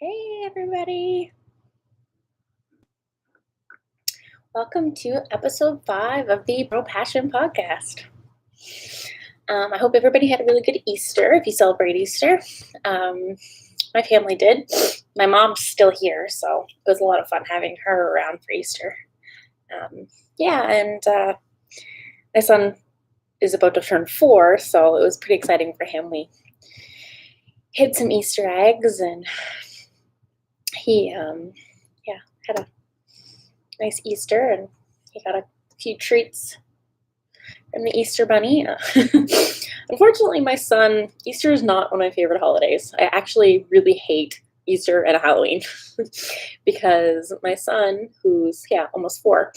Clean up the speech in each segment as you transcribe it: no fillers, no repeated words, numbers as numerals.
Hey, everybody. Welcome to episode 5 of the Pro Passion podcast. I hope everybody had a really good Easter if you celebrate Easter. My family did. My mom's still here, so it was a lot of fun having her around for Easter. And my son is about to turn 4, so it was pretty exciting for him. We hid some Easter eggs, and he had a nice Easter, and he got a few treats from the Easter Bunny. Unfortunately, my son, Easter is not one of my favorite holidays. I actually really hate Easter and Halloween because my son, who's almost 4,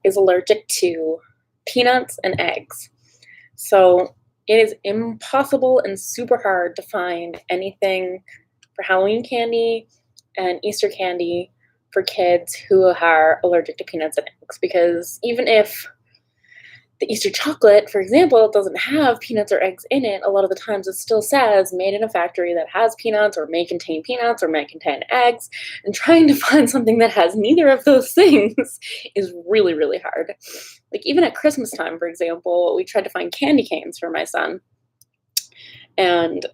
is allergic to peanuts and eggs. So it is impossible and super hard to find anything for Halloween candy and Easter candy for kids who are allergic to peanuts and eggs, because even if the Easter chocolate, for example, doesn't have peanuts or eggs in it, a lot of the times it still says made in a factory that has peanuts or may contain peanuts or may contain eggs, and trying to find something that has neither of those things is really, really hard. Like even at Christmas time, for example, we tried to find candy canes for my son, and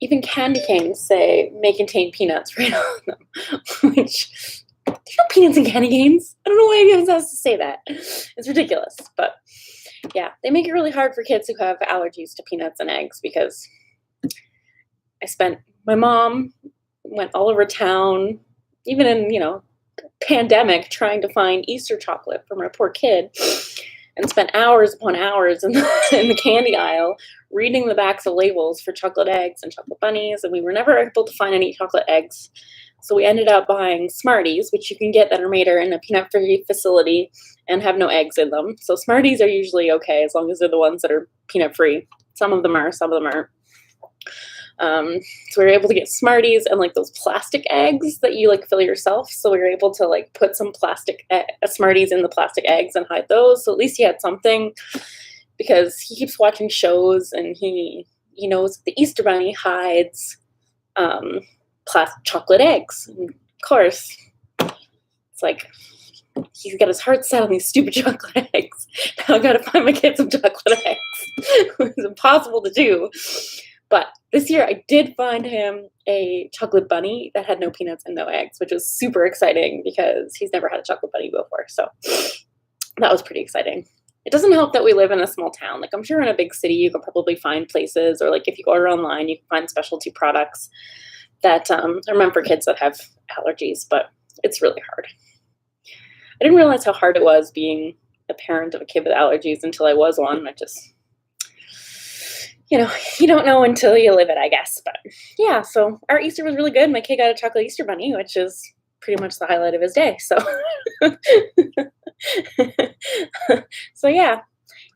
even candy canes say may contain peanuts right on them, which there's no peanuts in candy canes. I don't know why anyone has to say that. It's ridiculous. But yeah, they make it really hard for kids who have allergies to peanuts and eggs, because my mom went all over town, even in, pandemic, trying to find Easter chocolate for my poor kid, and spent hours upon hours in the candy aisle reading the backs of labels for chocolate eggs and chocolate bunnies, and we were never able to find any chocolate eggs. So we ended up buying Smarties, which you can get that are made in a peanut-free facility and have no eggs in them. So Smarties are usually okay as long as they're the ones that are peanut-free. Some of them are, some of them aren't. So we were able to get Smarties and like those plastic eggs that you like fill yourself. So we were able to like put some plastic Smarties in the plastic eggs and hide those. So at least he had something, because he keeps watching shows and he knows the Easter Bunny hides chocolate eggs. And of course, it's like he's got his heart set on these stupid chocolate eggs. Now I gotta find my kid some chocolate eggs. It's impossible to do. But this year I did find him a chocolate bunny that had no peanuts and no eggs, which was super exciting because he's never had a chocolate bunny before. So that was pretty exciting. It doesn't help that we live in a small town. Like I'm sure in a big city you can probably find places, or like if you order online, you can find specialty products that are meant for kids that have allergies, but it's really hard. I didn't realize how hard it was being a parent of a kid with allergies until I was one. I just, you don't know until you live it, I guess. But yeah, so our Easter was really good. My kid got a chocolate Easter bunny, which is pretty much the highlight of his day. So, so yeah.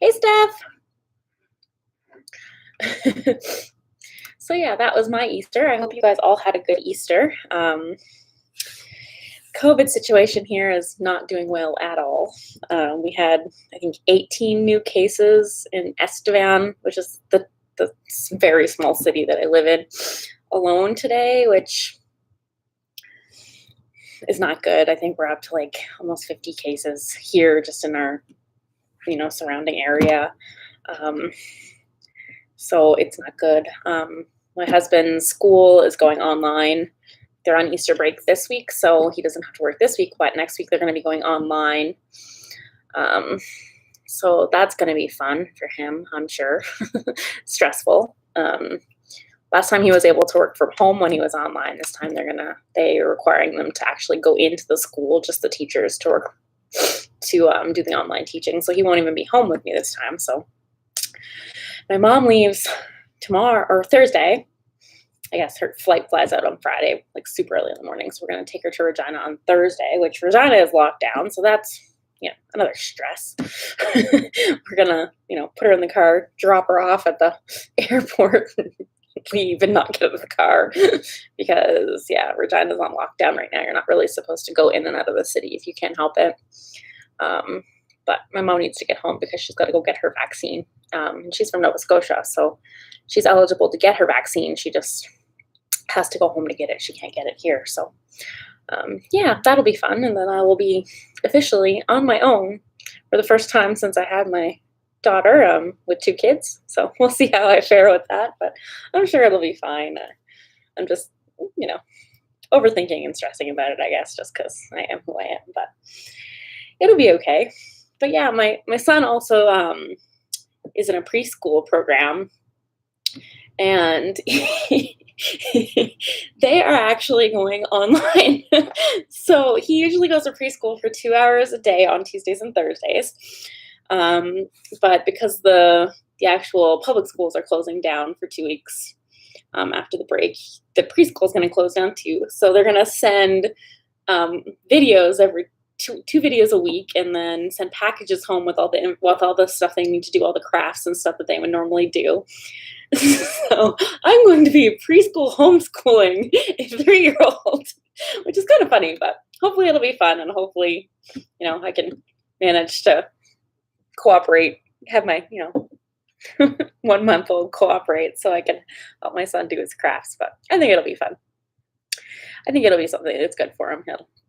Hey, Steph. So yeah, that was my Easter. I hope you guys all had a good Easter. COVID situation here is not doing well at all. We had, I think, 18 new cases in Estevan, which is the very small city that I live in, alone today, which is not good. I think we're up to like almost 50 cases here just in our, surrounding area. So it's not good. My husband's school is going online. They're on Easter break this week, so he doesn't have to work this week, but next week they're going to be going online. So that's going to be fun for him, I'm sure. Stressful. Last time he was able to work from home when he was online. This time they're requiring them to actually go into the school, just the teachers, to work, to do the online teaching. So he won't even be home with me this time. So my mom leaves tomorrow or Thursday. I guess her flight flies out on Friday, like super early in the morning. So we're going to take her to Regina on Thursday, which Regina is locked down. So that's, another stress. We're going to, put her in the car, drop her off at the airport, leave and not get out of the car because, Regina's on lockdown right now. You're not really supposed to go in and out of the city if you can't help it. But my mom needs to get home because she's got to go get her vaccine. And she's from Nova Scotia, so she's eligible to get her vaccine. She just has to go home to get it. She can't get it here. So yeah, that'll be fun. And then I will be officially on my own for the first time since I had my daughter with 2 kids. So we'll see how I fare with that, but I'm sure it'll be fine. I'm just, you know, overthinking and stressing about it, I guess, just because I am who I am, but it'll be okay. But yeah, my son also is in a preschool program, and they are actually going online. So he usually goes to preschool for 2 hours a day on Tuesdays and Thursdays. But because the actual public schools are closing down for 2 weeks after the break, the preschool is going to close down too. So they're going to send videos every two videos a week, and then send packages home with all the stuff they need to do, all the crafts and stuff that they would normally do. So I'm going to be preschool homeschooling a 3-year-old, which is kind of funny, but hopefully it'll be fun, and hopefully, I can manage to cooperate, have my, 1-month-old cooperate so I can help my son do his crafts. But I think it'll be fun. I think it'll be something that's good for him.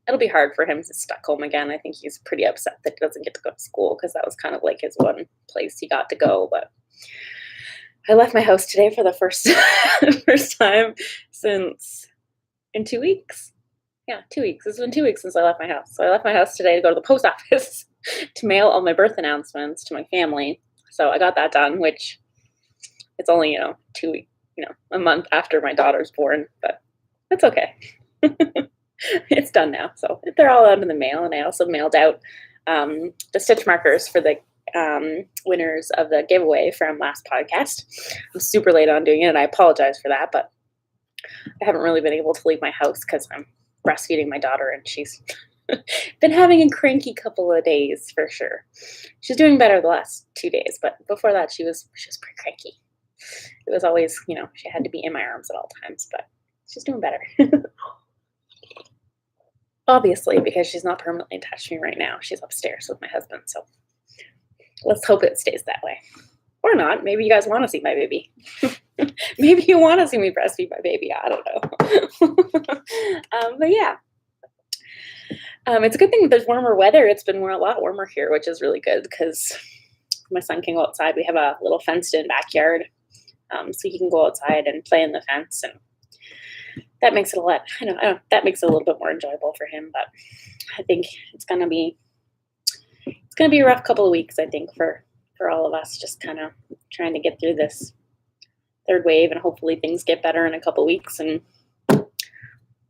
It'll be hard for him to stuck home again. I think he's pretty upset that he doesn't get to go to school, because that was kind of like his one place he got to go. But I left my house today for the first time since in 2 weeks. Yeah, 2 weeks. It's been 2 weeks since I left my house. So I left my house today to go to the post office to mail all my birth announcements to my family. So I got that done, which it's only, 2 weeks, a month after my daughter's born, but it's okay. It's done now. So they're all out in the mail. And I also mailed out the stitch markers for the winners of the giveaway from last podcast. I'm super late on doing it, and I apologize for that, but I haven't really been able to leave my house because I'm breastfeeding my daughter, and she's been having a cranky couple of days for sure. She's doing better the last 2 days, but before that she was pretty cranky. It was always, she had to be in my arms at all times, but she's doing better. Obviously, because she's not permanently attached to me right now. She's upstairs with my husband, so let's hope it stays that way. Or not. Maybe you guys want to see my baby. Maybe you want to see me breastfeed my baby. I don't know. But yeah. It's a good thing that there's warmer weather. It's been a lot warmer here, which is really good because my son can go outside. We have a little fenced-in backyard, so he can go outside and play in the fence, and that makes it that makes it a little bit more enjoyable for him. But I think it's gonna be a rough couple of weeks, I think, for all of us, just kind of trying to get through this 3rd wave, and hopefully things get better in a couple of weeks, and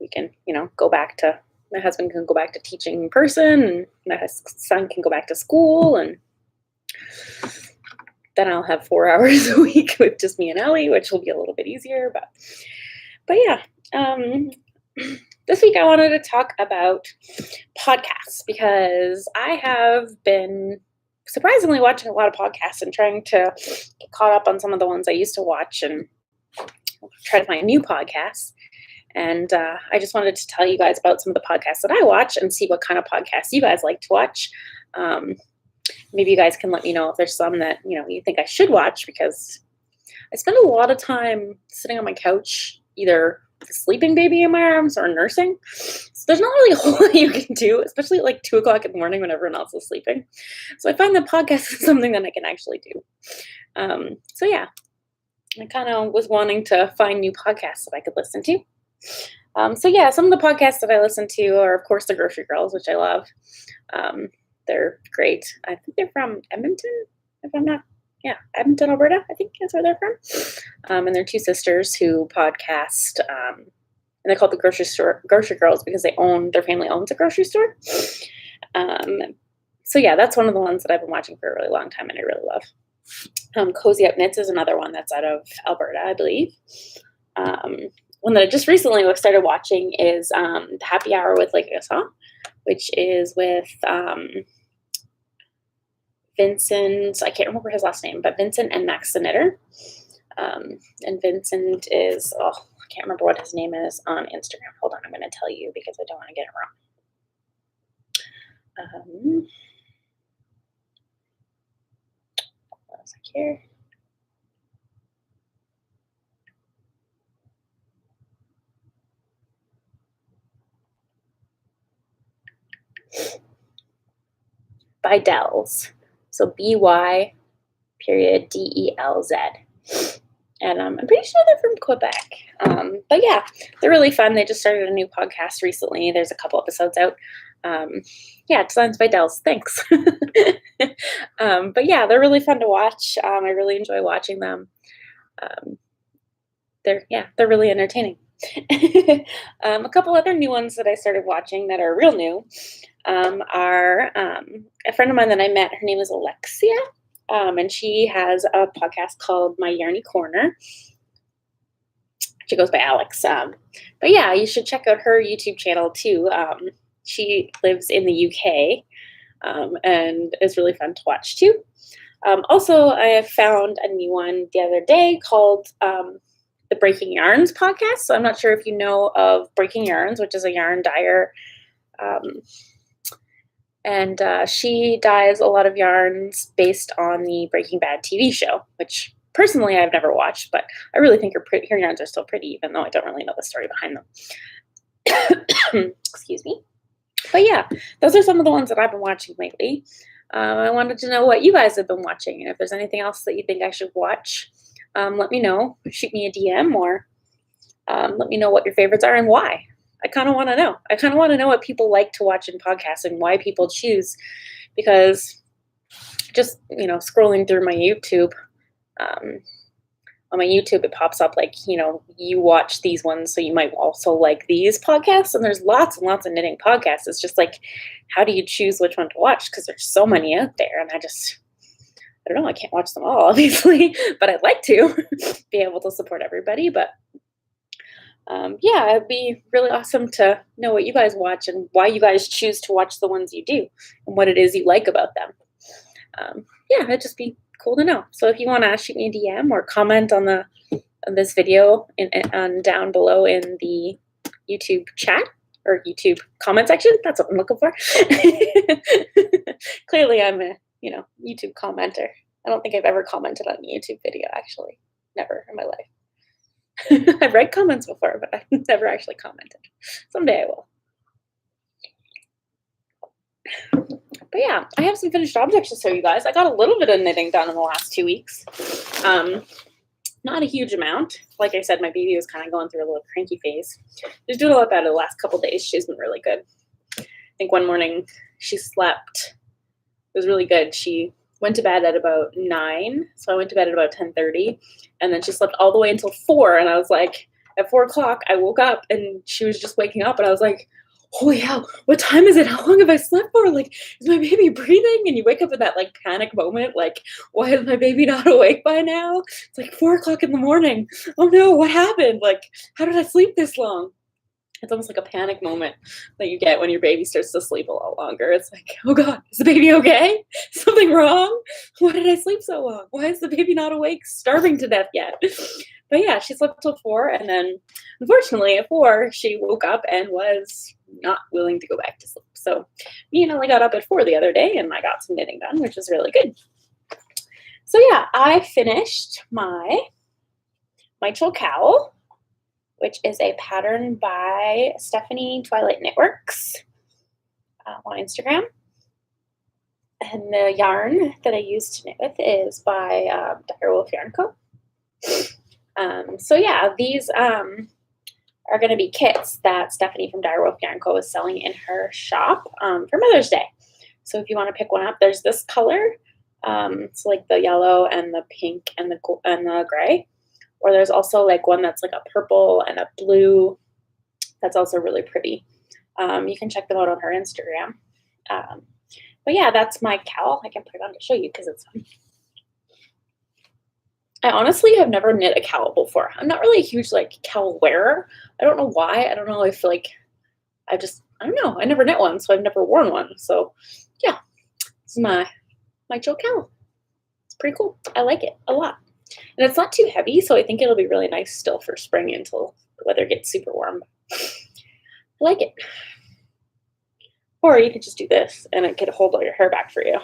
we can, go back to, my husband can go back to teaching in person, and my son can go back to school, and then I'll have 4 hours a week with just me and Ellie, which will be a little bit easier. But yeah, this week I wanted to talk about podcasts, because I have been surprisingly watching a lot of podcasts and trying to get caught up on some of the ones I used to watch and try to find new podcasts. And I just wanted to tell you guys about some of the podcasts that I watch and see what kind of podcasts you guys like to watch. Maybe you guys can let me know if there's some that, you think I should watch, because I spend a lot of time sitting on my couch, either with a sleeping baby in my arms or nursing. So there's not really a whole lot you can do, especially at like 2 o'clock in the morning when everyone else is sleeping. So I find that podcast is something that I can actually do. So yeah, I kind of was wanting to find new podcasts that I could listen to. So yeah, some of the podcasts that I listen to are, of course, the Grocery Girls, which I love. They're great. I think they're from Edmonton, if I'm not, Edmonton, Alberta, I think that's where they're from. And they're 2 sisters who podcast, and they're called the Grocery Girls because their family owns a grocery store. So yeah, that's one of the ones that I've been watching for a really long time and I really love. Cozy Up Knits is another one that's out of Alberta, I believe. One that I just recently started watching is the Happy Hour with Lake Gasson, which is with Vincent, I can't remember his last name, but Vincent and Max the Knitter. And Vincent is, I can't remember what his name is on Instagram. Hold on, I'm going to tell you because I don't want to get it wrong. One sec here. Bydelz. So BY period DELZ. And I'm pretty sure they're from Quebec. But yeah, they're really fun. They just started a new podcast recently. There's a couple episodes out. Yeah, Designs by Dells. Thanks. But yeah, they're really fun to watch. I really enjoy watching them. They're really entertaining. A couple other new ones that I started watching that are real new are a friend of mine that I met. Her name is Alexia. And she has a podcast called My Yarny Corner. She goes by Alex. But yeah, you should check out her YouTube channel too. She lives in the UK and is really fun to watch too. Also, I have found a new one the other day called the Breaking Yarns podcast. So I'm not sure if you know of Breaking Yarns, which is a yarn dyer. And she dyes a lot of yarns based on the Breaking Bad TV show, which personally I've never watched, but I really think her yarns are still pretty, even though I don't really know the story behind them. Excuse me. But yeah, those are some of the ones that I've been watching lately. I wanted to know what you guys have been watching, and if there's anything else that you think I should watch, let me know. Shoot me a DM or let me know what your favorites are and why. I kind of want to know. I kind of want to know what people like to watch in podcasts and why people choose, because just, scrolling through my YouTube, on my YouTube, it pops up like, you watch these ones, so you might also like these podcasts. And there's lots and lots of knitting podcasts. It's just like, how do you choose which one to watch? Because there's so many out there. And I don't know, I can't watch them all, obviously, but I'd like to be able to support everybody. But yeah, it'd be really awesome to know what you guys watch and why you guys choose to watch the ones you do and what it is you like about them. Yeah, it'd just be cool to know. So if you want to shoot me a DM or comment on this video and down below in the YouTube chat or YouTube comment section, that's what I'm looking for. Clearly, I'm a YouTube commenter. I don't think I've ever commented on a YouTube video, actually. Never in my life. I've read comments before, but I've never actually commented. Someday I will. But yeah, I have some finished objects to show you guys. I got a little bit of knitting done in the last 2 weeks. Not a huge amount. Like I said, my baby was kind of going through a little cranky phase. She's doing a lot better the last couple days. She's been really good. I think one morning she slept. It was really good. She went to bed at about 9, so I went to bed at about 10:30, and then she slept all the way until 4, and I was like, at 4 o'clock, I woke up, and she was just waking up, and I was like, holy hell, what time is it? How long have I slept for? Like, is my baby breathing? And you wake up in that, like, panic moment, like, why is my baby not awake by now? It's like 4 o'clock in the morning. Oh, no, what happened? Like, how did I sleep this long? It's almost like a panic moment that you get when your baby starts to sleep a lot longer. It's like, oh God, is the baby okay? Something wrong? Why did I sleep so long? Why is the baby not awake, starving to death yet? But yeah, she slept till 4, and then unfortunately at 4, she woke up and was not willing to go back to sleep. So me and Ellie got up at 4 the other day, and I got some knitting done, which was really good. So yeah, I finished my Mitral Cowl, which is a pattern by Stephanie Twilight Knitworks on Instagram. And the yarn that I used to knit with is by Direwolf Yarn Co. So yeah, these are going to be kits that Stephanie from Direwolf Yarn Co. is selling in her shop for Mother's Day. So if you want to pick one up, there's this color. It's like the yellow and the pink and the gray. Or there's also like one that's like a purple and a blue. That's also really pretty. You can check them out on her Instagram. But yeah, that's my cowl. I can put it on to show you because it's fun. I honestly have never knit a cowl before. I'm not really a huge like cowl wearer. I don't know why. I don't know if like I don't know. I never knit one, so I've never worn one. So yeah, this is my Mitral Cowl. It's pretty cool. I like it a lot. And it's not too heavy, so I think it'll be really nice still for spring until the weather gets super warm. I like it. Or you could just do this, and it could hold all your hair back for you.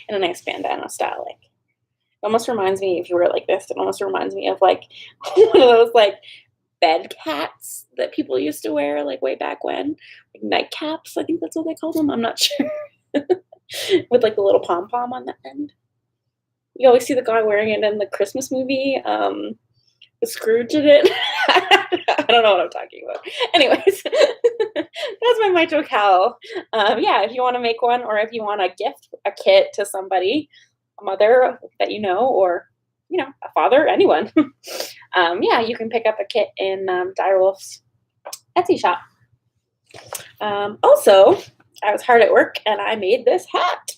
In a nice bandana style. Like, it almost reminds me, if you wear it like this, it almost reminds me of like one of those like bed hats that people used to wear, like, way back when, like nightcaps, I think that's what they call them, I'm not sure, with, like, the little pom-pom on the end. You always see the guy wearing it in the Christmas movie, with Scrooge in it. I don't know what I'm talking about. Anyways, that's my Mitral Cowl. Yeah, if you wanna make one or if you wanna gift a kit to somebody, a mother that you know, or, a father, anyone, yeah, you can pick up a kit in, Direwolf's Etsy shop. Also, I was hard at work and I made this hat,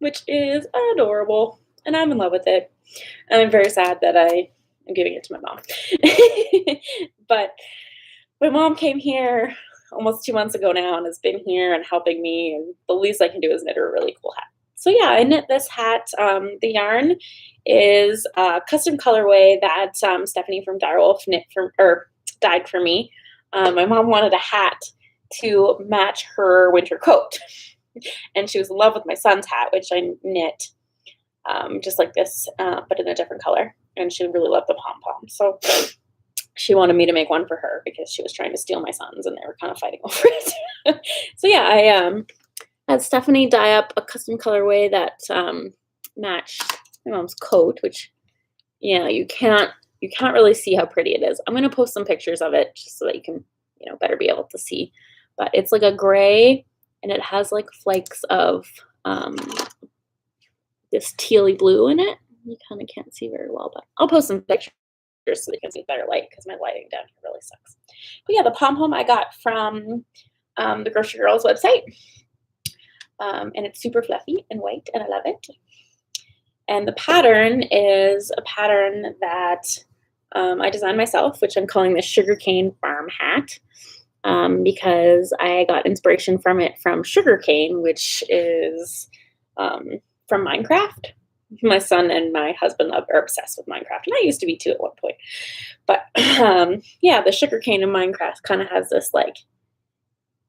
which is adorable, and I'm in love with it. And I'm very sad that I am giving it to my mom. But my mom came here almost 2 months ago now and has been here and helping me, and the least I can do is knit her a really cool hat. So yeah, I knit this hat. The yarn is a custom colorway that Stephanie from Direwolf dyed for me. My mom wanted a hat to match her winter coat, and she was in love with my son's hat, which I knit just like this, but in a different color. And she really loved the pom-pom. So she wanted me to make one for her because she was trying to steal my son's and they were kind of fighting over it. So yeah, I had Stephanie dye up a custom colorway that matched my mom's coat, which, you can't really see how pretty it is. I'm going to post some pictures of it just so that you can, better be able to see. But it's like a gray and it has like flakes of this tealy blue in it. You kind of can't see very well, but I'll post some pictures so you can see better light because my lighting down here really sucks. But yeah, the pom-pom I got from the Grocery Girls website. And it's super fluffy and white, and I love it. And the pattern is a pattern that I designed myself, which I'm calling the Sugarcane Farm Hat, because I got inspiration from it from sugarcane, which is from Minecraft. My son and my husband are obsessed with Minecraft, and I used to be too at one point. But yeah, the sugarcane in Minecraft kind of has this like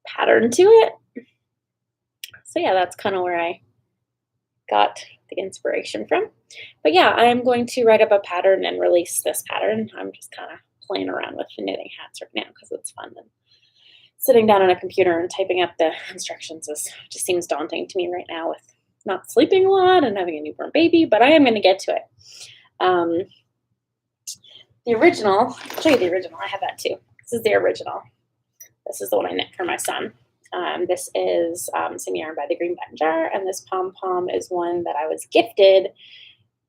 pattern to it. So yeah, that's kind of where I got the inspiration from. But yeah, I am going to write up a pattern and release this pattern. I'm just kind of playing around with knitting hats right now because it's fun. And sitting down on a computer and typing up the instructions just seems daunting to me right now with not sleeping a lot and having a newborn baby, but I am going to get to it. The original, I'll show you the original. I have that too. This is the original. This is the one I knit for my son. This is some yarn by the Green Button Jar, and this pom-pom is one that I was gifted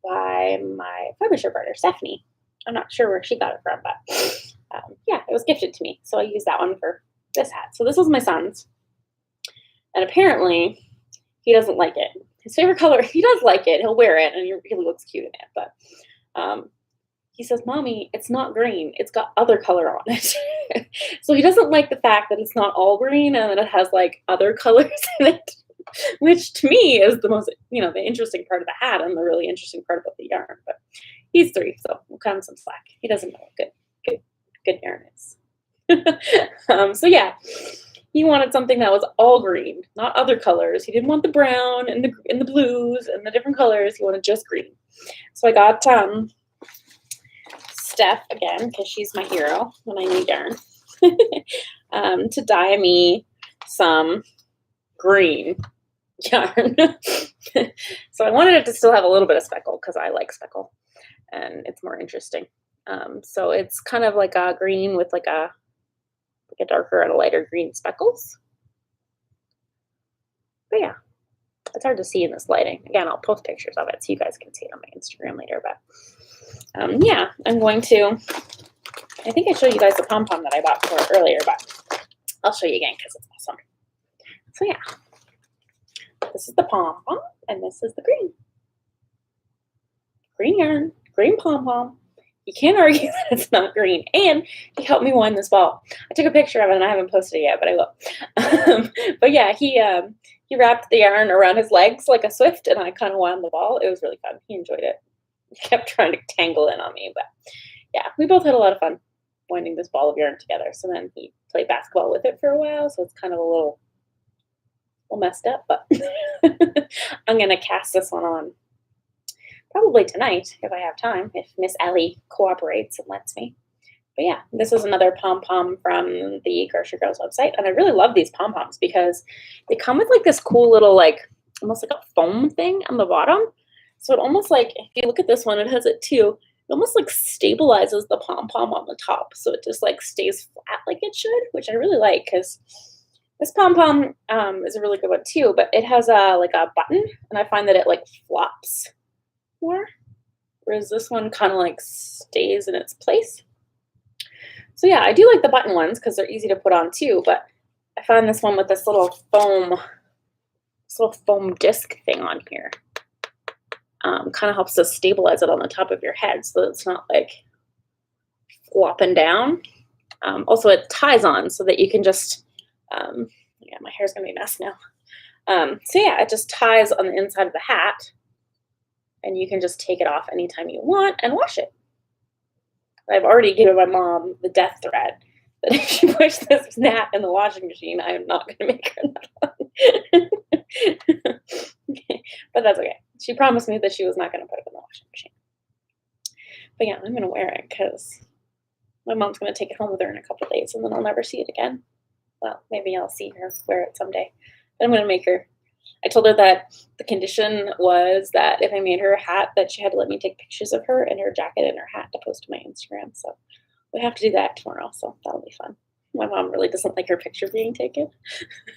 by my publisher partner, Stephanie. I'm not sure where she got it from, but yeah, it was gifted to me. So I used that one for this hat. So this was my son's, and apparently he doesn't like it. His favorite color, he does like it. He'll wear it, and he really looks cute in it, but he says, "Mommy, it's not green. It's got other color on it." So he doesn't like the fact that it's not all green and that it has like other colors in it, which to me is the most, the interesting part of the hat and the really interesting part about the yarn. But he's 3, so we'll cut him some slack. He doesn't know what good yarn is. So yeah, he wanted something that was all green, not other colors. He didn't want the brown and the blues and the different colors. He wanted just green. So I got Steph, again, because she's my hero when I need yarn, to dye me some green yarn. So I wanted it to still have a little bit of speckle because I like speckle and it's more interesting. So it's kind of like a green with like a darker and a lighter green speckles. But yeah, it's hard to see in this lighting. Again, I'll post pictures of it so you guys can see it on my Instagram later. But yeah, I'm going to, I think I showed you guys the pom-pom that I bought for it earlier, but I'll show you again because it's awesome. So yeah, this is the pom-pom and this is the green yarn, green pom-pom. You can't argue that it's not green. And he helped me wind this ball. I took a picture of it and I haven't posted it yet, but I will. But yeah, he wrapped the yarn around his legs like a swift and I kind of wound the ball. It was really fun. He enjoyed it. He kept trying to tangle in on me, but yeah, we both had a lot of fun winding this ball of yarn together. So then he played basketball with it for a while, so it's kind of a little messed up, but I'm gonna cast this one on probably tonight if I have time, if Miss Ellie cooperates and lets me. But yeah, this is another pom-pom from the Grocery Girls website, and I really love these pom-poms because they come with like this cool little like almost like a foam thing on the bottom. So it almost like if you look at this one, it has it too. It almost like stabilizes the pom-pom on the top, so it just like stays flat like it should, which I really like because this pom-pom is a really good one too. But it has a like a button, and I find that it like flops more, whereas this one kind of like stays in its place. So yeah, I do like the button ones because they're easy to put on too, but I found this one with this little foam disc thing on here. Kind of helps to stabilize it on the top of your head so that it's not like flopping down. Also, it ties on so that you can just, yeah, my hair's gonna be a mess now. So yeah, it just ties on the inside of the hat, and you can just take it off anytime you want and wash it. I've already given my mom the death threat that if she puts this hat in the washing machine, I am not going to make her another one. Okay, but that's okay. She promised me that she was not going to put it in the washing machine. But yeah, I'm going to wear it because my mom's going to take it home with her in a couple of days, and then I'll never see it again. Well, maybe I'll see her wear it someday. But I'm going to make her. I told her that the condition was that if I made her a hat, that she had to let me take pictures of her and her jacket and her hat to post to my Instagram. So we have to do that tomorrow. So that'll be fun. My mom really doesn't like her picture being taken.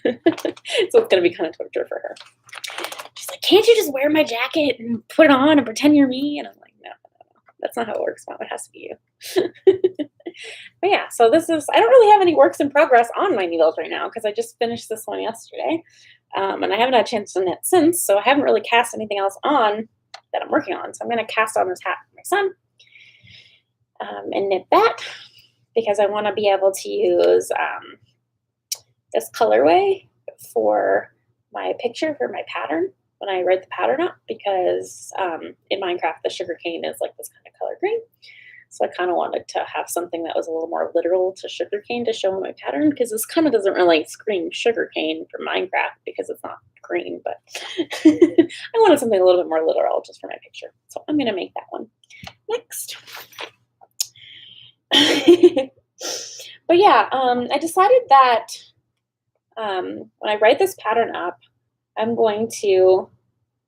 So it's going to be kind of torture for her. She's like, can't you just wear my jacket and put it on and pretend you're me? And I'm like, no. That's not how it works, Mom. It has to be you. But yeah, so this is, I don't really have any works in progress on my needles right now because I just finished this one yesterday. And I haven't had a chance to knit since, so I haven't really cast anything else on that I'm working on. So I'm going to cast on this hat for my son and knit that because I want to be able to use this colorway for my picture, for my pattern, when I write the pattern up, because in Minecraft, the sugarcane is like this kind of color green. So I kind of wanted to have something that was a little more literal to sugarcane to show my pattern, because this kind of doesn't really scream sugarcane for Minecraft because it's not green, but I wanted something a little bit more literal just for my picture. So I'm going to make that one next. But yeah, I decided that when I write this pattern up, I'm going to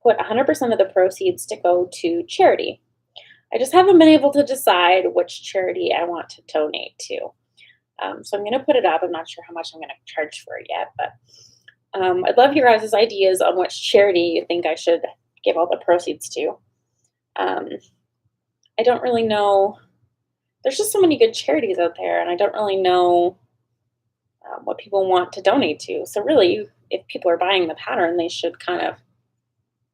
put 100% of the proceeds to go to charity. I just haven't been able to decide which charity I want to donate to. So I'm going to put it up. I'm not sure how much I'm going to charge for it yet, but I'd love your guys' ideas on which charity you think I should give all the proceeds to. I don't really know. There's just so many good charities out there, and I don't really know what people want to donate to. So really, if people are buying the pattern, they should kind of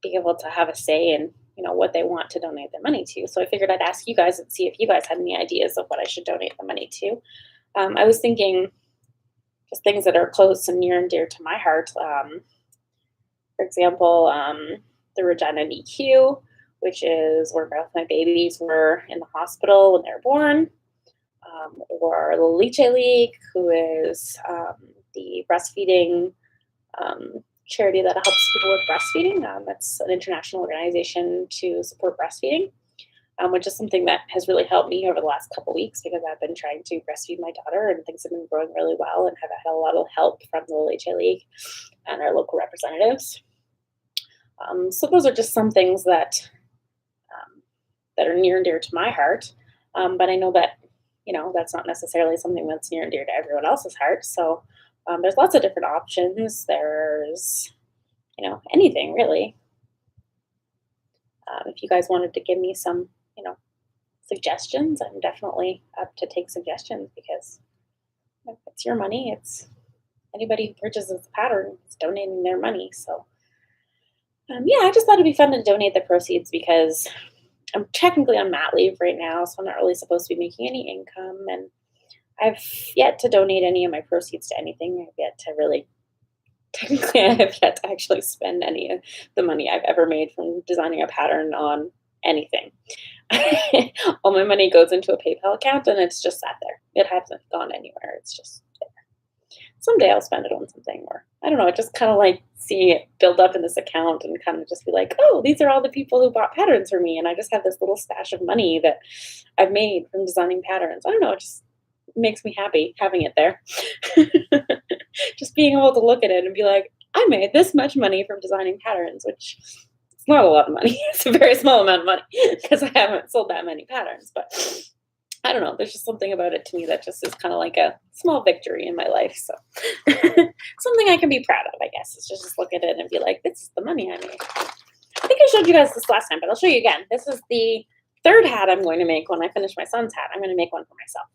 be able to have a say in, you know, what they want to donate their money to. So I figured I'd ask you guys and see if you guys had any ideas of what I should donate the money to. I was thinking just things that are close and near and dear to my heart. For example, the Regina NICU, which is where both my babies were in the hospital when they were born, or the Leche League, who is the breastfeeding charity that helps people with breastfeeding. It's an international organization to support breastfeeding, which is something that has really helped me over the last couple weeks because I've been trying to breastfeed my daughter and things have been growing really well and have had a lot of help from the Leche League and our local representatives. So those are just some things that are near and dear to my heart. But I know that, you know, that's not necessarily something that's near and dear to everyone else's heart. So there's lots of different options. There's, you know, anything really. If you guys wanted to give me some, you know, suggestions, I'm definitely up to take suggestions because it's your money. It's anybody who purchases the pattern is donating their money. So yeah, I just thought it'd be fun to donate the proceeds because I'm technically on mat leave right now, so I'm not really supposed to be making any income, and I've yet to donate any of my proceeds to anything. I've yet to really, technically, I have yet to actually spend any of the money I've ever made from designing a pattern on anything. All my money goes into a PayPal account, and it's just sat there. It hasn't gone anywhere. It's just there. someday I'll spend it on something, or I don't know, just kind of like seeing it build up in this account and kind of just be like, oh, these are all the people who bought patterns for me. And I just have this little stash of money that I've made from designing patterns. I don't know, it just makes me happy having it there. Just being able to look at it and be like, I made this much money from designing patterns, which it's not a lot of money. It's a very small amount of money because I haven't sold that many patterns. But I don't know, there's just something about it to me that just is kind of like a small victory in my life. So something I can be proud of, I guess, is just look at it and be like, this is the money I made. I think I showed you guys this last time, but I'll show you again. This is the third hat I'm going to make when I finish my son's hat. I'm going to make one for myself.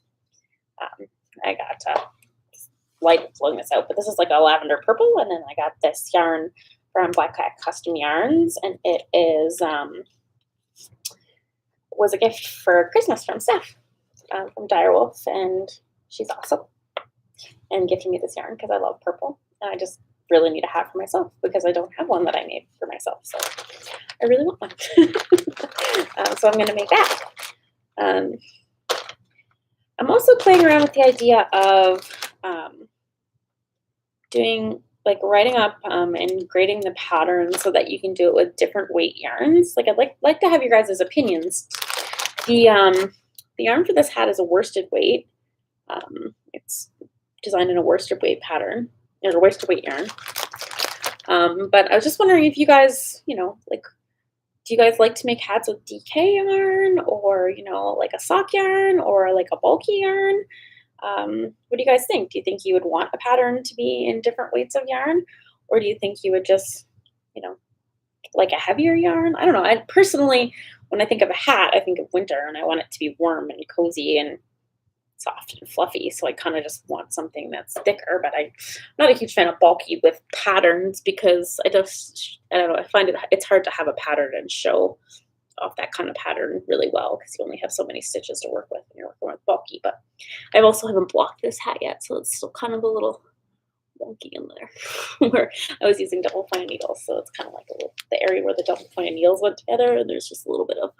I got light blowing this out, but this is like a lavender purple, and then I got this yarn from Black Cat Custom Yarns, and it is was a gift for Christmas from Steph from Direwolf, and she's awesome, and gifting me this yarn because I love purple, and I just really need a hat for myself because I don't have one that I made for myself, so I really want one. So I'm going to make that. I'm also playing around with the idea of doing like writing up and grading the pattern so that you can do it with different weight yarns. Like I'd like to have your guys' opinions. The yarn for this hat is a worsted weight. It's designed in a worsted weight pattern, or a worsted weight yarn. But I was just wondering if you guys, like, do you guys like to make hats with DK yarn, or, like a sock yarn, or like a bulky yarn? What do you guys think? Do you think you would want a pattern to be in different weights of yarn? Or do you think you would just, like a heavier yarn? I don't know. I personally, when I think of a hat, I think of winter, and I want it to be warm and cozy and soft and fluffy. So I kind of just want something that's thicker, but I'm not a huge fan of bulky with patterns because I don't know, I find it's hard to have a pattern and show off that kind of pattern really well because you only have so many stitches to work with when you're working with bulky. But I also haven't blocked this hat yet, so it's still kind of a little wonky in there where I was using double pointed needles, so it's kind of like the area where the double pointed needles went together, and there's just a little bit of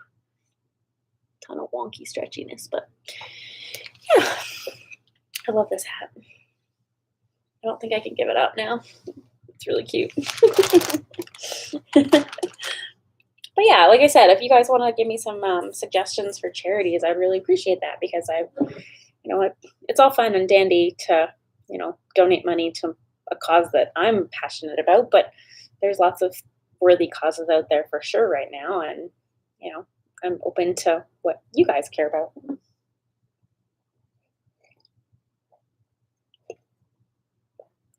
kind of wonky stretchiness. But yeah, I love this hat. I don't think I can give it up now. It's really cute. But yeah, like I said, if you guys want to give me some suggestions for charities, I'd really appreciate that because it's all fun and dandy to, donate money to a cause that I'm passionate about, but there's lots of worthy causes out there for sure right now. And, I'm open to what you guys care about.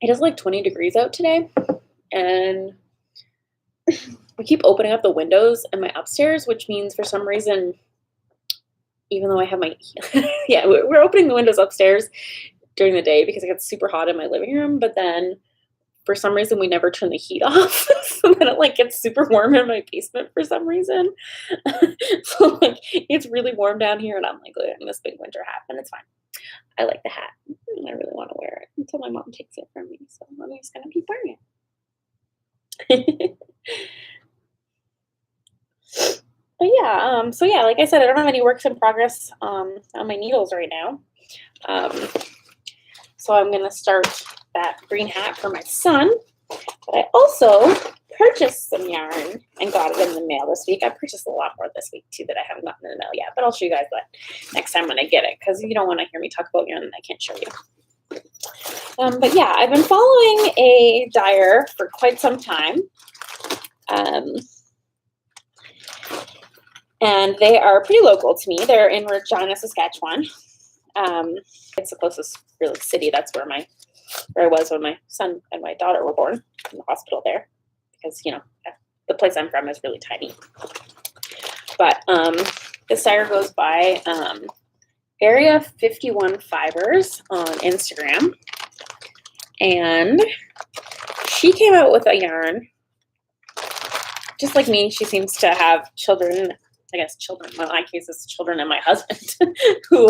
It is like 20 degrees out today, and we keep opening up the windows in my upstairs, which means for some reason, even though I have my, yeah, we're opening the windows upstairs during the day because it gets super hot in my living room, but then for some reason we never turn the heat off. So then it gets super warm in my basement for some reason. So it's really warm down here, and I'm wearing this big winter hat, and it's fine. I like the hat, and I really want to wear it until my mom takes it from me. So I'm just gonna keep wearing it. But yeah, so yeah, like I said, I don't have any works in progress on my needles right now. So I'm gonna start that green hat for my son. But I also purchased some yarn and got it in the mail this week. I purchased a lot more this week too that I haven't gotten in the mail yet, but I'll show you guys that next time when I get it, because you don't want to hear me talk about yarn and I can't show you. But yeah, I've been following a dyer for quite some time. And they are pretty local to me. They're in Regina, Saskatchewan. It's the closest really city. That's where I was when my son and my daughter were born, in the hospital there, because the place I'm from is really tiny. But this dyer goes by Area 51 Fibers on Instagram, and she came out with a yarn. Just like me, she seems to have children. I guess children. In my case, it's children and my husband who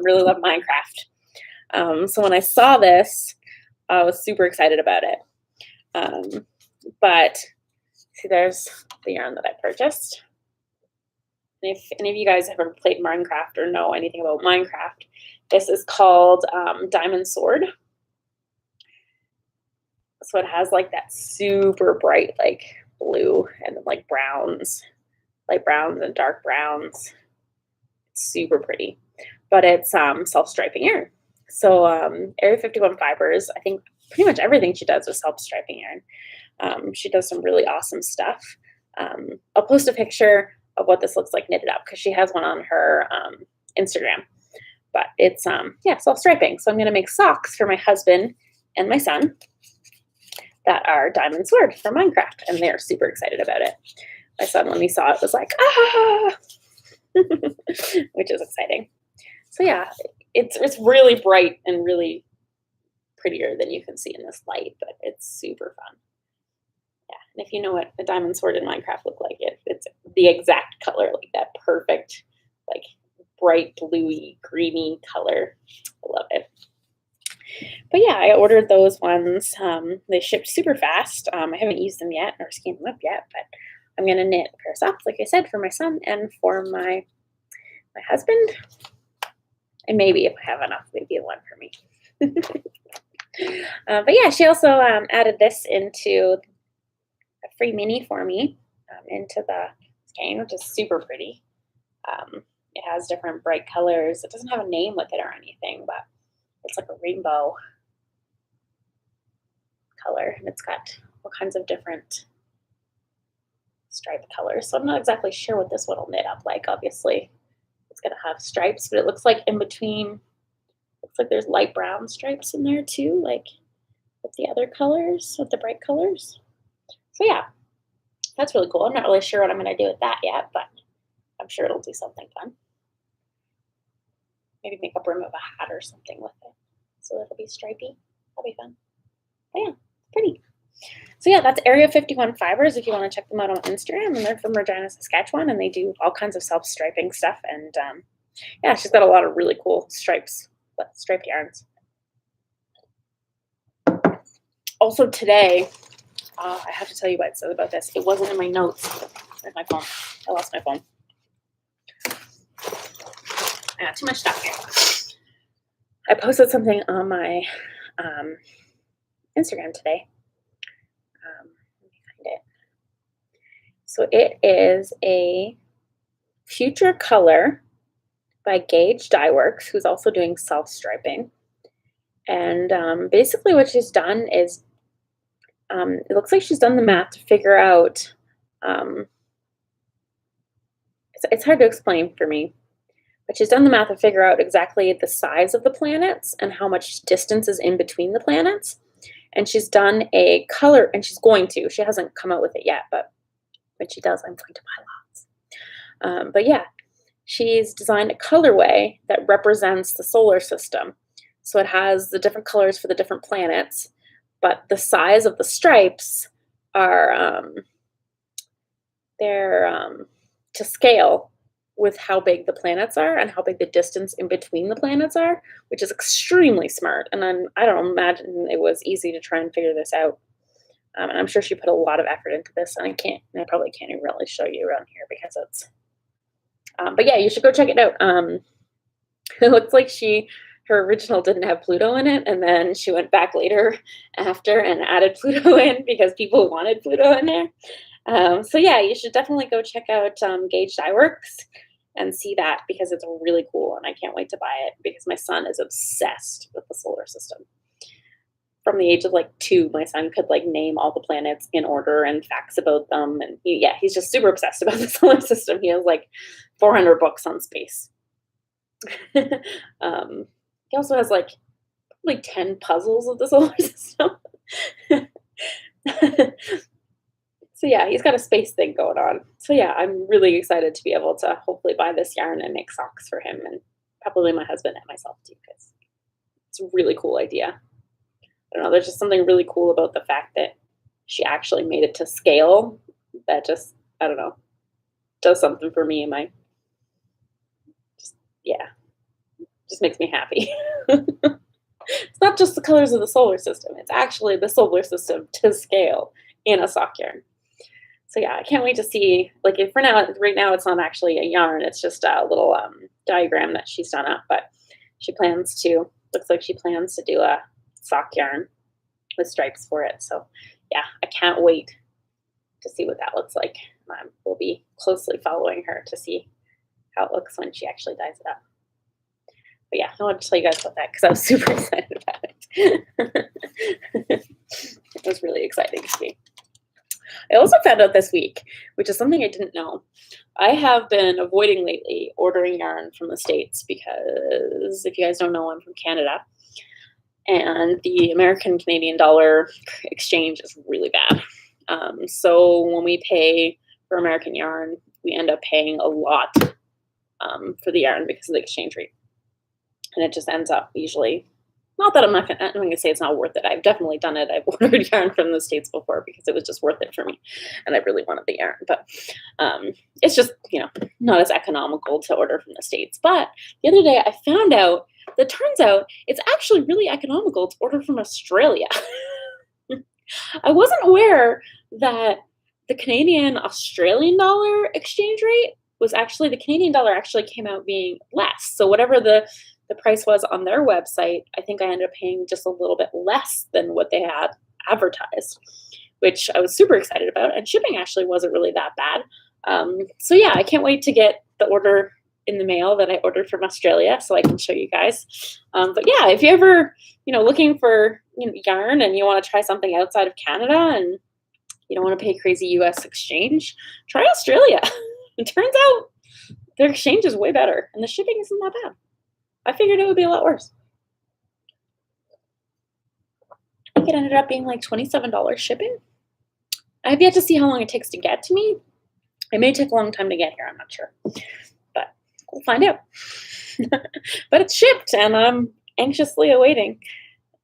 really love Minecraft. So when I saw this, I was super excited about it. But see, there's the yarn that I purchased. And if any of you guys have ever played Minecraft or know anything about Minecraft, this is called Diamond Sword. So it has like that super bright like blue and then like browns, light browns and dark browns. It's super pretty. But it's self-striping yarn. So Area 51 Fibers, I think pretty much everything she does is self-striping yarn. She does some really awesome stuff. I'll post a picture of what this looks like knitted up because she has one on her Instagram. But it's yeah, self-striping. So I'm gonna make socks for my husband and my son that are diamond sword for Minecraft, and they're super excited about it. My son, when he saw it, was like, ah, which is exciting. So yeah, it's really bright and really prettier than you can see in this light, but it's super fun. Yeah, and if you know what a diamond sword in Minecraft look like, it's the exact color, like that perfect, like bright bluey, greeny color. I love it. But yeah, I ordered those ones. They shipped super fast. I haven't used them yet or scanned them up yet, but I'm gonna knit a pair of socks, like I said, for my son and for my husband. And maybe if I have enough, maybe one for me. But yeah, she also added this into a free mini for me into the skein, which is super pretty. It has different bright colors. It doesn't have a name with it or anything, but it's like a rainbow color, and it's got all kinds of different striped colors. So I'm not exactly sure what this one will knit up like. Obviously, it's gonna have stripes, but it looks like in between, looks like there's light brown stripes in there too, like with the other colors, with the bright colors. So yeah, that's really cool. I'm not really sure what I'm gonna do with that yet, but I'm sure it'll do something fun. Maybe make a brim of a hat or something with it, so it'll be stripy. That'll be fun. But yeah, pretty. So yeah, that's Area 51 Fibers if you want to check them out on Instagram. And they're from Regina, Saskatchewan, and they do all kinds of self-striping stuff. And yeah, she's got a lot of really cool striped yarns. Also today, I have to tell you what it says about this. It wasn't in my notes. Where's my phone? I lost my phone. I got too much stuff here. I posted something on my Instagram today. Let me find it. So it is a Future Color by Gage Dye Works, who's also doing self-striping. And basically what she's done is, it looks like she's done the math to figure out, it's hard to explain for me, but she's done the math to figure out exactly the size of the planets and how much distance is in between the planets. And she's done a color, and she's going to, she hasn't come out with it yet, but when she does, I'm going to buy lots. But yeah, she's designed a colorway that represents the solar system. So it has the different colors for the different planets, but the size of the stripes are, they're to scale with how big the planets are and how big the distance in between the planets are, which is extremely smart. And I don't imagine it was easy to try and figure this out. And I'm sure she put a lot of effort into this, and I probably can't even really show you around here because it's, but yeah, you should go check it out. It looks like her original didn't have Pluto in it, and then she went back later after and added Pluto in because people wanted Pluto in there. So yeah, you should definitely go check out Gage Dye Works and see that because it's really cool, and I can't wait to buy it because my son is obsessed with the solar system. From the age of like 2, my son could like name all the planets in order and facts about them, and he's just super obsessed about the solar system. He has like 400 books on space. He also has like probably 10 puzzles of the solar system. So yeah, he's got a space thing going on. So yeah, I'm really excited to be able to hopefully buy this yarn and make socks for him, and probably my husband and myself too, because it's a really cool idea. I don't know, there's just something really cool about the fact that she actually made it to scale that just, I don't know, does something for me in my, just makes me happy. It's not just the colors of the solar system, it's actually the solar system to scale in a sock yarn. So yeah, I can't wait to see, like for now, right now it's not actually a yarn, it's just a little diagram that she's done up, but looks like she plans to do a sock yarn with stripes for it. So yeah, I can't wait to see what that looks like. We'll be closely following her to see how it looks when she actually dyes it up. But yeah, I wanted to tell you guys about that because I was super excited about it. It was really exciting to me. I also found out this week, which is something I didn't know. I have been avoiding lately ordering yarn from the States because if you guys don't know, I'm from Canada. And the American Canadian dollar exchange is really bad. So when we pay for American yarn, we end up paying a lot for the yarn because of the exchange rate. And it just ends up usually, not that I'm going to say it's not worth it. I've definitely done it. I've ordered yarn from the States before because it was just worth it for me. And I really wanted the yarn. But it's just, not as economical to order from the States. But the other day I found out that turns out it's actually really economical to order from Australia. I wasn't aware that the Canadian-Australian dollar exchange rate was actually, the Canadian dollar actually came out being less. So whatever the price was on their website, I think I ended up paying just a little bit less than what they had advertised, which I was super excited about. And shipping actually wasn't really that bad. So yeah, I can't wait to get the order in the mail that I ordered from Australia so I can show you guys. But yeah, if you ever, looking for yarn and you want to try something outside of Canada and you don't want to pay crazy US exchange, try Australia. It turns out their exchange is way better and the shipping isn't that bad. I figured it would be a lot worse. I think it ended up being like $27 shipping. I have yet to see how long it takes to get to me. It may take a long time to get here, I'm not sure. But we'll find out. But it's shipped and I'm anxiously awaiting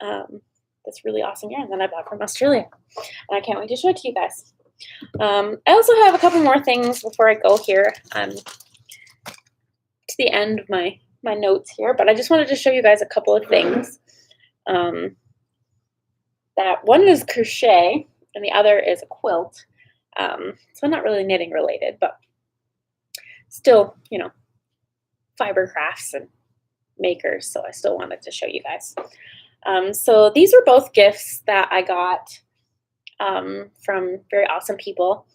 this really awesome yarn that I bought from Australia. And I can't wait to show it to you guys. I also have a couple more things before I go here to the end of my notes here, but I just wanted to show you guys a couple of things. That one is crochet and the other is a quilt. So not really knitting related, but still, fiber crafts and makers. So I still wanted to show you guys. So these were both gifts that I got from very awesome people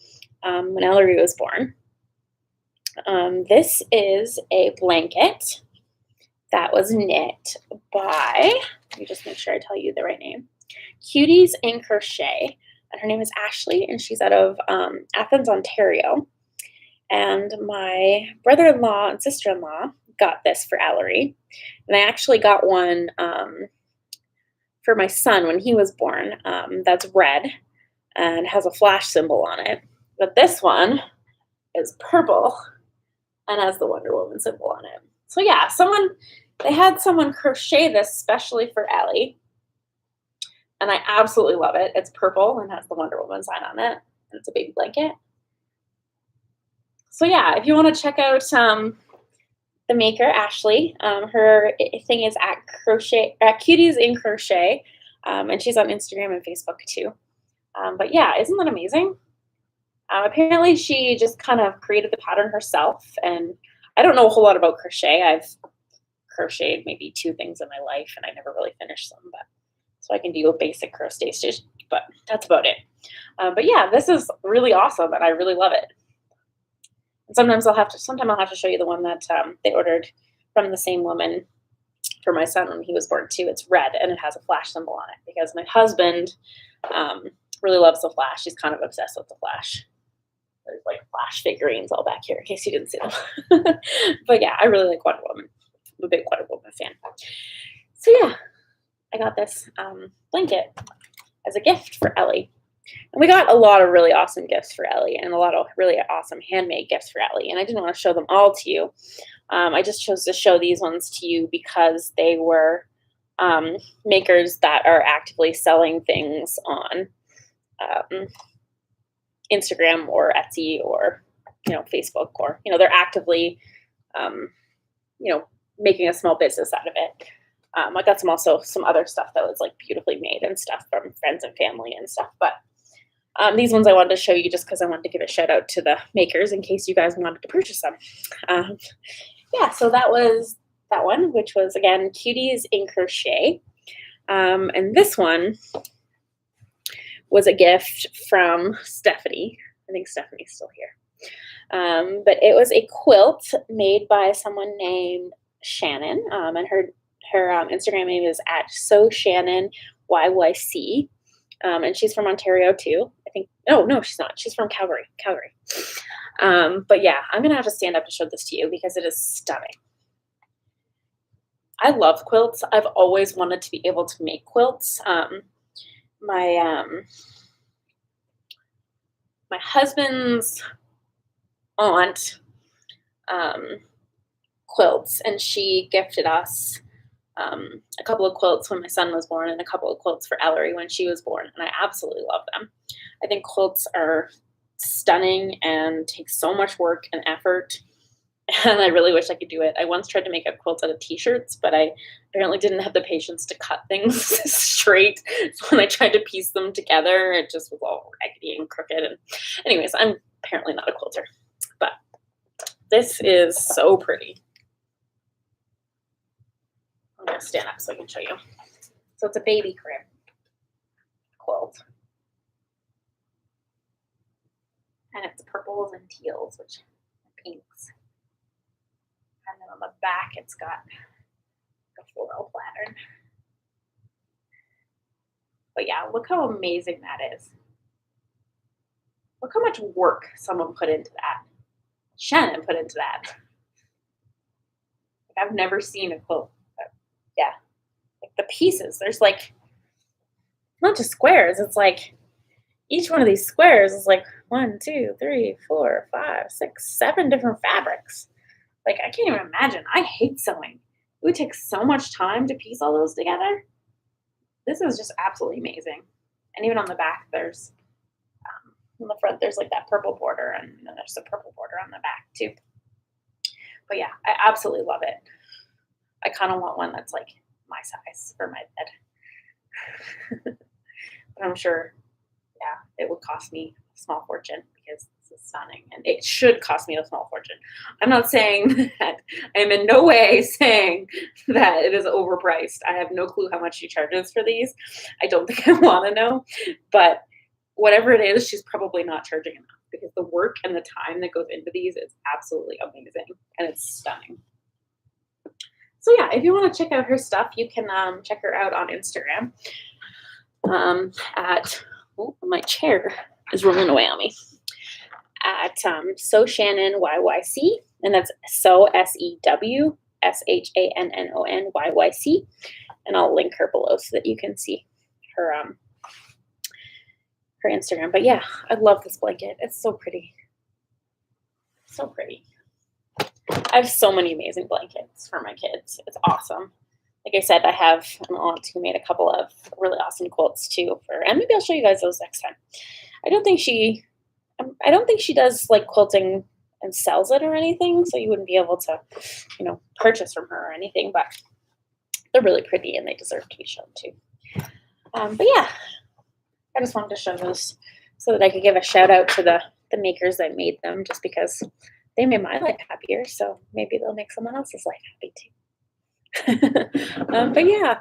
when Ellery was born. This is a blanket that was knit by, let me just make sure I tell you the right name, Cuties in Crochet. And her name is Ashley, and she's out of Athens, Ontario. And my brother-in-law and sister-in-law got this for Ellery. And I actually got one for my son when he was born. That's red and has a flash symbol on it. But this one is purple and has the Wonder Woman symbol on it. So yeah, they had someone crochet this specially for Ellie. And I absolutely love it. It's purple and has the Wonder Woman sign on it. And it's a baby blanket. So yeah, if you want to check out the maker, Ashley, her thing is at Cuties in Crochet. And she's on Instagram and Facebook too. But yeah, isn't that amazing? Apparently she just kind of created the pattern herself. And I don't know a whole lot about crochet. I've crocheted maybe 2 things in my life and I never really finished them. So I can do a basic crochet stitch, but that's about it. But yeah, this is really awesome and I really love it. And sometimes I'll have to show you the one that they ordered from the same woman for my son when he was born too. It's red and it has a flash symbol on it because my husband really loves the Flash. He's kind of obsessed with the Flash. There's like Flash figurines all back here in case you didn't see them. But yeah, I really like Wonder Woman. I'm a big Wonder Woman fan. So yeah, I got this blanket as a gift for Ellie. And we got a lot of really awesome gifts for Ellie and a lot of really awesome handmade gifts for Ellie. And I didn't want to show them all to you. I just chose to show these ones to you because they were makers that are actively selling things on Instagram or Etsy or, Facebook or, they're actively, making a small business out of it. I got some other stuff that was like beautifully made and stuff from friends and family and stuff. But these ones I wanted to show you just because I wanted to give a shout out to the makers in case you guys wanted to purchase them. Yeah, so that was that one, which was again Cuties in Crochet. And this one was a gift from Stephanie. I think Stephanie's still here. But it was a quilt made by someone named Shannon, and her Instagram name is at SoShannonYYC, and she's from Ontario too. I think. Oh no, she's not. She's from Calgary. But yeah, I'm gonna have to stand up to show this to you because it is stunning. I love quilts. I've always wanted to be able to make quilts. My husband's aunt quilts, and she gifted us a couple of quilts when my son was born and a couple of quilts for Ellery when she was born, and I absolutely love them. I think quilts are stunning and take so much work and effort, and I really wish I could do it. I once tried to make a quilt out of t-shirts, but I apparently didn't have the patience to cut things straight. So when I tried to piece them together, it just was all raggedy and crooked. And anyways, I'm apparently not a quilter, but this is so pretty. I'm gonna stand up so I can show you. So it's a baby crib quilt. And it's purples and teals, which are pinks. And then on the back, it's got a floral pattern. But yeah, look how amazing that is. Look how much work someone put into that. Shannon put into that. I've never seen a quilt. But yeah, like the pieces. There's like not just squares. It's like each one of these squares is like 1, 2, 3, 4, 5, 6, 7 different fabrics. Like I can't even imagine. I hate sewing. It would take so much time to piece all those together. This is just absolutely amazing. And even on the back, there's on the front, there's like that purple border, and then there's a purple border on the back too. But yeah, I absolutely love it. I kind of want one that's like my size for my bed. But I'm sure, yeah, it would cost me a small fortune because this is stunning, and it should cost me a small fortune. I'm not saying that. I'm in no way saying that it is overpriced. I have no clue how much she charges for these. I don't think I want to know, but whatever it is, she's probably not charging enough because the work and the time that goes into these is absolutely amazing, and it's stunning. So yeah, if you want to check out her stuff, you can check her out on Instagram at, oh, my chair is rolling away on me, at SoShannonYYC, and that's SewShannon, and I'll link her below so that you can see her her Instagram. But yeah, I love this blanket. It's so pretty. So pretty. I have so many amazing blankets for my kids. It's awesome. Like I said, I have an aunt who made a couple of really awesome quilts too and maybe I'll show you guys those next time. I don't think she does like quilting and sells it or anything, so you wouldn't be able to, purchase from her or anything, but they're really pretty and they deserve to be shown too. But yeah, I just wanted to show those so that I could give a shout out to the makers that made them, just because they made my life happier, so maybe they'll make someone else's life happy too. But yeah,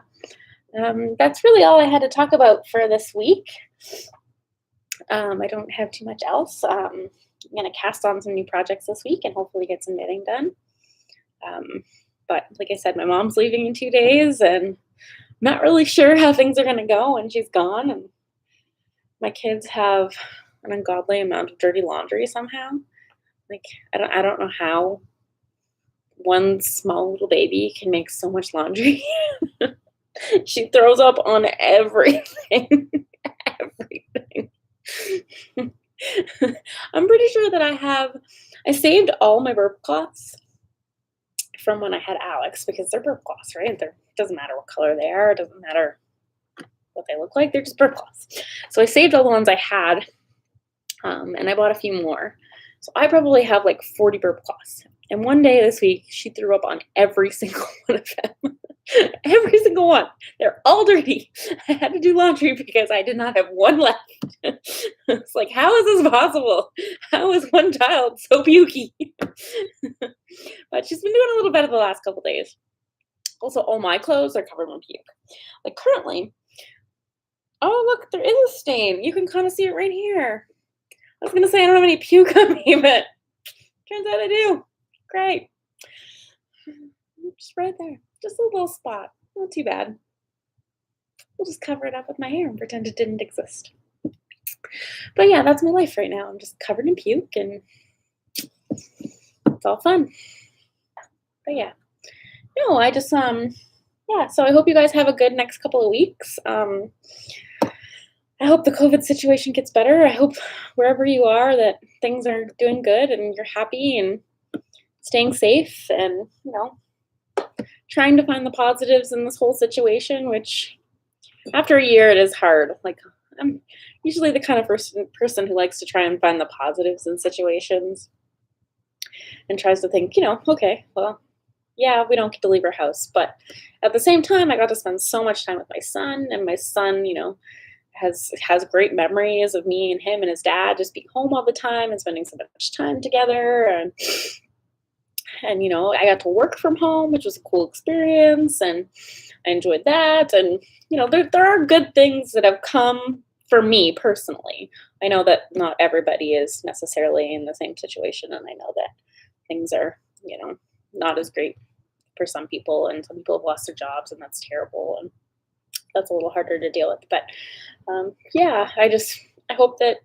that's really all I had to talk about for this week. I don't have too much else. I'm going to cast on some new projects this week and hopefully get some knitting done. But like I said, my mom's leaving in 2 days, and I'm not really sure how things are going to go when she's gone. And my kids have an ungodly amount of dirty laundry somehow. Like, I don't know how one small little baby can make so much laundry. She throws up on everything. Everything. I'm pretty sure that I saved all my burp cloths from when I had Alex, because they're burp cloths, right? It doesn't matter what color they are. It doesn't matter what they look like. They're just burp cloths. So I saved all the ones I had, and I bought a few more. So I probably have like 40 burp cloths. And one day this week, she threw up on every single one of them. Every single one. They're all dirty. I had to do laundry because I did not have one left. It's like, how is this possible? How is one child so pukey? But she's been doing a little better the last couple days. Also, all my clothes are covered in puke. Like currently, Oh, look, there is a stain. You can kind of see it right here. I was gonna say I don't have any puke on me, but turns out I do. Great. Just right there. Just a little spot. Not too bad. We'll just cover it up with my hair and pretend it didn't exist. But yeah, that's my life right now. I'm just covered in puke and it's all fun. But yeah. No, I just yeah, so I hope you guys have a good next couple of weeks. I hope the COVID situation gets better. I hope wherever you are that things are doing good and you're happy and staying safe and, trying to find the positives in this whole situation, which after a year it is hard. Like I'm usually the kind of person who likes to try and find the positives in situations and tries to think, okay, well, yeah, we don't get to leave our house, but at the same time, I got to spend so much time with my son, and my son, has great memories of me and him and his dad just being home all the time and spending so much time together, and I got to work from home, which was a cool experience, and I enjoyed that, and there are good things that have come for me personally. I know that not everybody is necessarily in the same situation, and I know that things are not as great for some people, and some people have lost their jobs, and that's terrible, and that's a little harder to deal with. But yeah, I hope that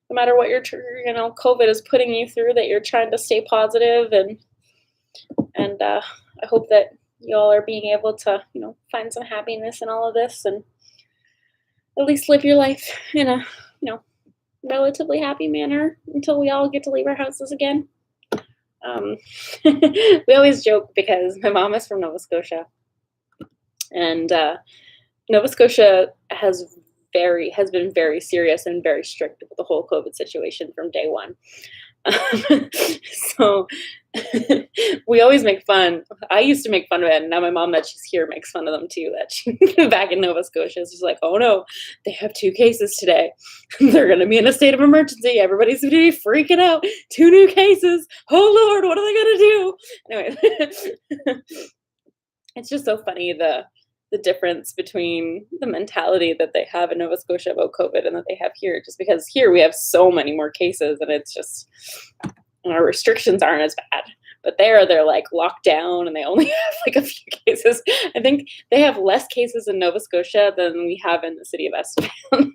no matter what COVID is putting you through, that you're trying to stay positive, and I hope that y'all are being able to find some happiness in all of this, and at least live your life in a relatively happy manner until we all get to leave our houses again. Um, we always joke because my mom is from Nova Scotia, and Nova Scotia has been very serious and very strict with the whole COVID situation from day one. So we always make fun. I used to make fun of it, and now my mom that she's here makes fun of them too. That she back in Nova Scotia, she's like, "Oh no, they have 2 cases today. They're going to be in a state of emergency. Everybody's going to be freaking out. 2 new cases. Oh Lord, what are they going to do?" Anyway, it's just so funny the difference between the mentality that they have in Nova Scotia about COVID and that they have here. Just because here we have so many more cases, and it's just our restrictions aren't as bad. But they're like locked down, and they only have like a few cases. I think they have less cases in Nova Scotia than we have in the city of Estevan.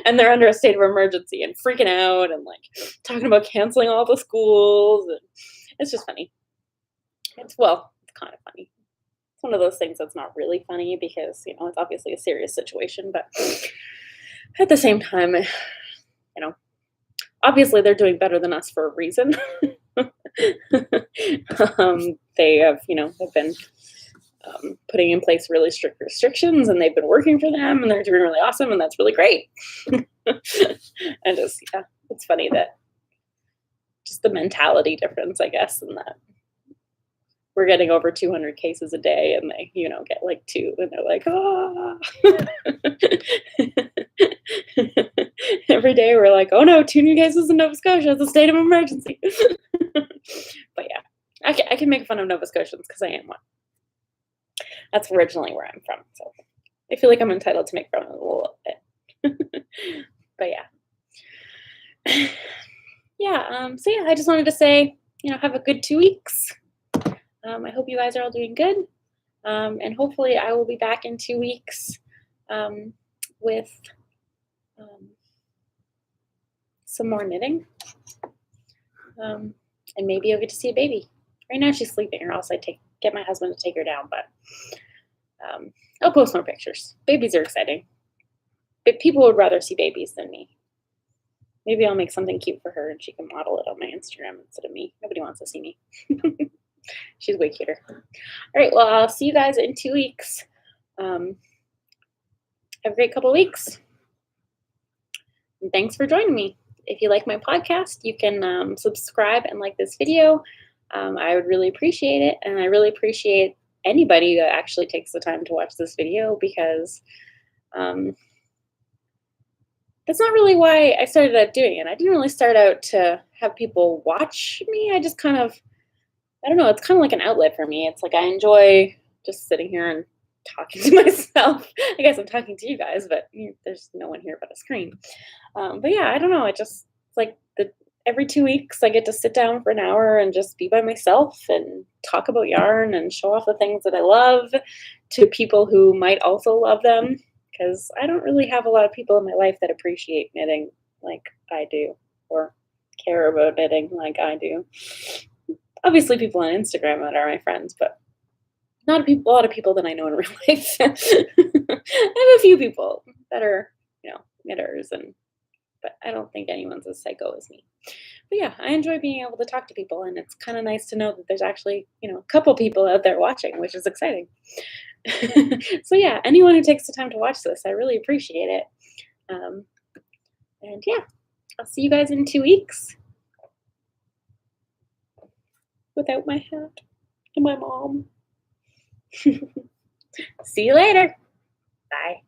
And they're under a state of emergency and freaking out and like talking about canceling all the schools. And it's just funny. It's kind of funny. It's one of those things that's not really funny because it's obviously a serious situation, but at the same time, obviously they're doing better than us for a reason. They have been putting in place really strict restrictions, and they've been working for them, and they're doing really awesome, and that's really great. And it's funny that just the mentality difference, I guess, and that we're getting over 200 cases a day, and they get like 2, and they're like, "Ah." Every day we're like, "Oh no, 2 new cases in Nova Scotia. It's a state of emergency." But yeah, I can make fun of Nova Scotians because I am one. That's originally where I'm from, so I feel like I'm entitled to make fun of it a little bit. But yeah. Yeah, so yeah, I just wanted to say, have a good 2 weeks. I hope you guys are all doing good. And hopefully I will be back in 2 weeks with some more knitting. And maybe you'll get to see a baby. Right now she's sleeping, or else I'd get my husband to take her down. But I'll post more pictures. Babies are exciting. But people would rather see babies than me. Maybe I'll make something cute for her and she can model it on my Instagram instead of me. Nobody wants to see me. She's way cuter. All right, well, I'll see you guys in 2 weeks. Have a great couple of weeks. And thanks for joining me. If you like my podcast, you can subscribe and like this video. I would really appreciate it. And I really appreciate anybody that actually takes the time to watch this video, because that's not really why I started out doing it. I didn't really start out to have people watch me. I just I don't know, it's kind of like an outlet for me. It's like I enjoy just sitting here and talking to myself. I guess I'm talking to you guys, but there's no one here but a screen. But yeah, I don't know. It just it's like the every 2 weeks I get to sit down for an hour and just be by myself and talk about yarn and show off the things that I love to people who might also love them. Because I don't really have a lot of people in my life that appreciate knitting like I do, or care about knitting like I do. Obviously, people on Instagram that are my friends, but not a lot of people that I know in real life. I have a few people that are, knitters, but I don't think anyone's as psycho as me. But yeah, I enjoy being able to talk to people, and it's kind of nice to know that there's actually, a couple people out there watching, which is exciting. So yeah, anyone who takes the time to watch this, I really appreciate it. Um, and yeah, I'll see you guys in 2 weeks without my hat and my mom. See you later. Bye.